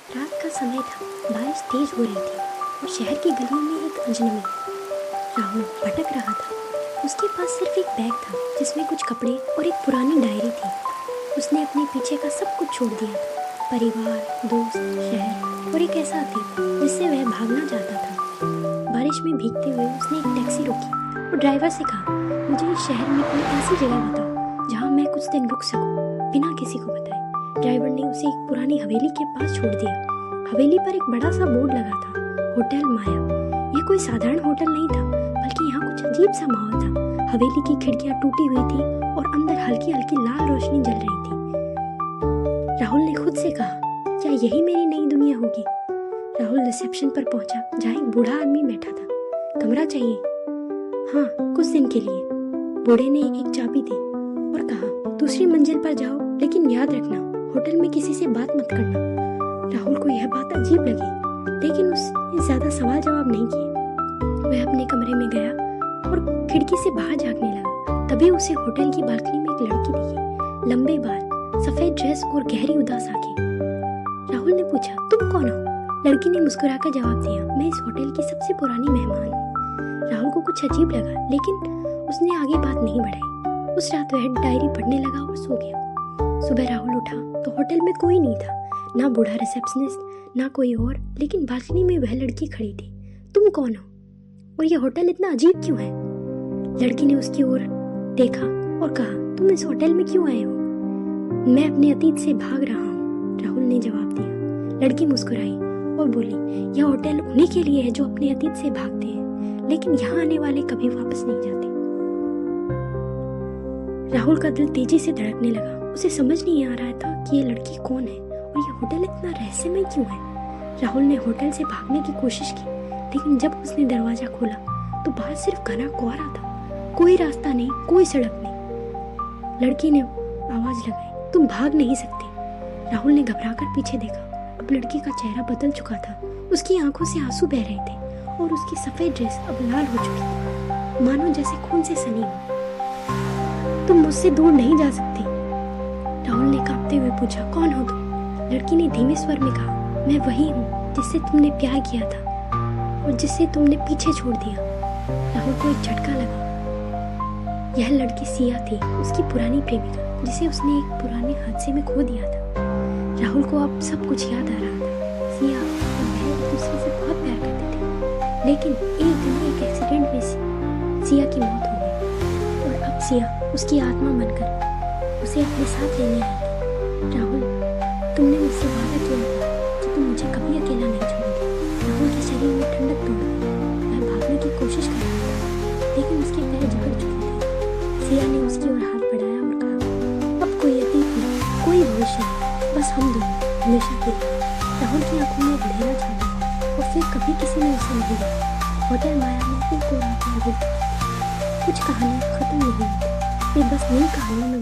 रात का समय था, बारिश तेज हो रही थी और शहर की गलियों में एक अजनबी राहुल भटक रहा था। उसके पास सिर्फ एक बैग था जिसमें कुछ कपड़े और एक पुरानी डायरी थी। उसने अपने पीछे का सब कुछ छोड़ दिया था, परिवार, दोस्त, शहर और एक ऐसा अतीत जिससे वह भागना चाहता था। बारिश में भीगते हुए उसने एक टैक्सी रोकी और ड्राइवर से कहा, मुझे इस शहर में कोई ऐसी जगह बताओ जहाँ मैं कुछ दिन रुक सकूं बिना किसी को बताए। ड्राइवर ने उसे एक पुरानी हवेली के पास छोड़ दिया। हवेली पर एक बड़ा सा बोर्ड लगा था, होटल माया। यह कोई साधारण होटल नहीं था, बल्कि यहाँ कुछ अजीब सा माहौल था। हवेली की खिड़कियाँ टूटी हुई थी और अंदर हल्की हल्की लाल रोशनी जल रही थी। राहुल ने खुद से कहा, क्या यही मेरी नई दुनिया होगी? राहुल रिसेप्शन पर पहुंचा जहाँ एक बूढ़ा आदमी बैठा था। कमरा चाहिए? हाँ, कुछ दिन के लिए। बूढ़े ने एक चाबी दी और कहा, दूसरी मंजिल पर जाओ, लेकिन याद रखना होटल में किसी से बात मत करना। राहुल को यह बात अजीब लगी, लेकिन उसने ज्यादा सवाल जवाब नहीं किए। वह अपने कमरे में गया और खिड़की से बाहर झांकने लगा। तभी उसे होटल की बालकनी में एक लड़की दिखी, लंबे बाल, सफेद ड्रेस और गहरी उदास आंखें। राहुल ने पूछा, तुम कौन हो? लड़की ने मुस्कुराकर जवाब दिया, मैं इस होटल की सबसे पुरानी मेहमान हूँ। राहुल को कुछ अजीब लगा, लेकिन उसने आगे बात नहीं बढ़ाई। उस रात वह डायरी पढ़ने लगा और सो गया। सुबह राहुल उठा तो होटल में कोई नहीं था, ना बूढ़ा रिसेप्शनिस्ट, ना कोई और, लेकिन बालकनी में वह लड़की खड़ी थी। तुम कौन हो? और यह होटल इतना अजीब क्यों है? लड़की ने उसकी ओर देखा और कहा, तुम इस होटल में क्यों आए हो? मैं अपने अतीत से भाग रहा हूँ, राहुल ने जवाब दिया। लड़की मुस्कुराई और बोली, यह होटल उन्हीं के लिए है जो अपने अतीत से भागते हैं, लेकिन यहाँ आने वाले कभी वापस नहीं जाते। राहुल का दिल तेजी से धड़कने लगा। उसे समझ नहीं आ रहा था कि ये लड़की कौन है और ये होटल इतना रहस्यमय क्यों है। राहुल ने होटल से भागने की कोशिश की, लेकिन जब उसने दरवाजा खोला तो बाहर सिर्फ घना कोहरा था। कोई रास्ता नहीं, कोई सड़क नहीं। लड़की ने आवाज लगाई, तुम भाग नहीं सकती। राहुल ने घबराकर पीछे देखा। अब लड़की का चेहरा बदल चुका था। उसकी आंखों से आंसू बह रहे थे और उसकी सफेद ड्रेस अब लाल हो चुकी थी, मानो जैसे खून से सनी हो। तुम मुझसे दूर नहीं जा सकती, राहुल ने कांपते हुए पूछा, कौन हो तुम? लड़की ने धीमे स्वर में कहा, मैं वही हूँ जिससे तुमने प्यार किया था और जिससे तुमने पीछे छोड़ दिया। राहुल को एक झटका लगा। यह लड़की सिया थी, उसकी पुरानी प्रेमिका, जिसे उसने एक पुराने हादसे में खो दिया था। राहुल को अब सब कुछ याद आ रहा था। सिया और वह एक दूसरे से बहुत प्यार करते थे, लेकिन एक दिन एक एक्सीडेंट में सिया की मौत हो गई और अब सिया उसकी आत्मा बनकर उसे अपने साथ लेने आएगी। राहुल, तुमने मुझसे वादा किया था कि तुम मुझे कभी अकेला नहीं छोड़ोगे। राहुल के शरीर में ठंडक दौड़ गई। वह भागने की कोशिश कर रहा था, लेकिन उसके पैर जकड़ चुके थे। सिया ने उसकी ओर हाथ बढ़ाया और कहा, अब कोई अतीत नहीं, कोई भविष्य नहीं, बस हम दोनों हमेशा के लिए। राहुल की आंखों में अंधेरा छा गया और फिर कभी किसी ने उसे नहीं देखा। होटल माया में एक और आत्मा घुस गई। कुछ कहानियाँ खत्म नहीं होती, वे बस नई कहानियों में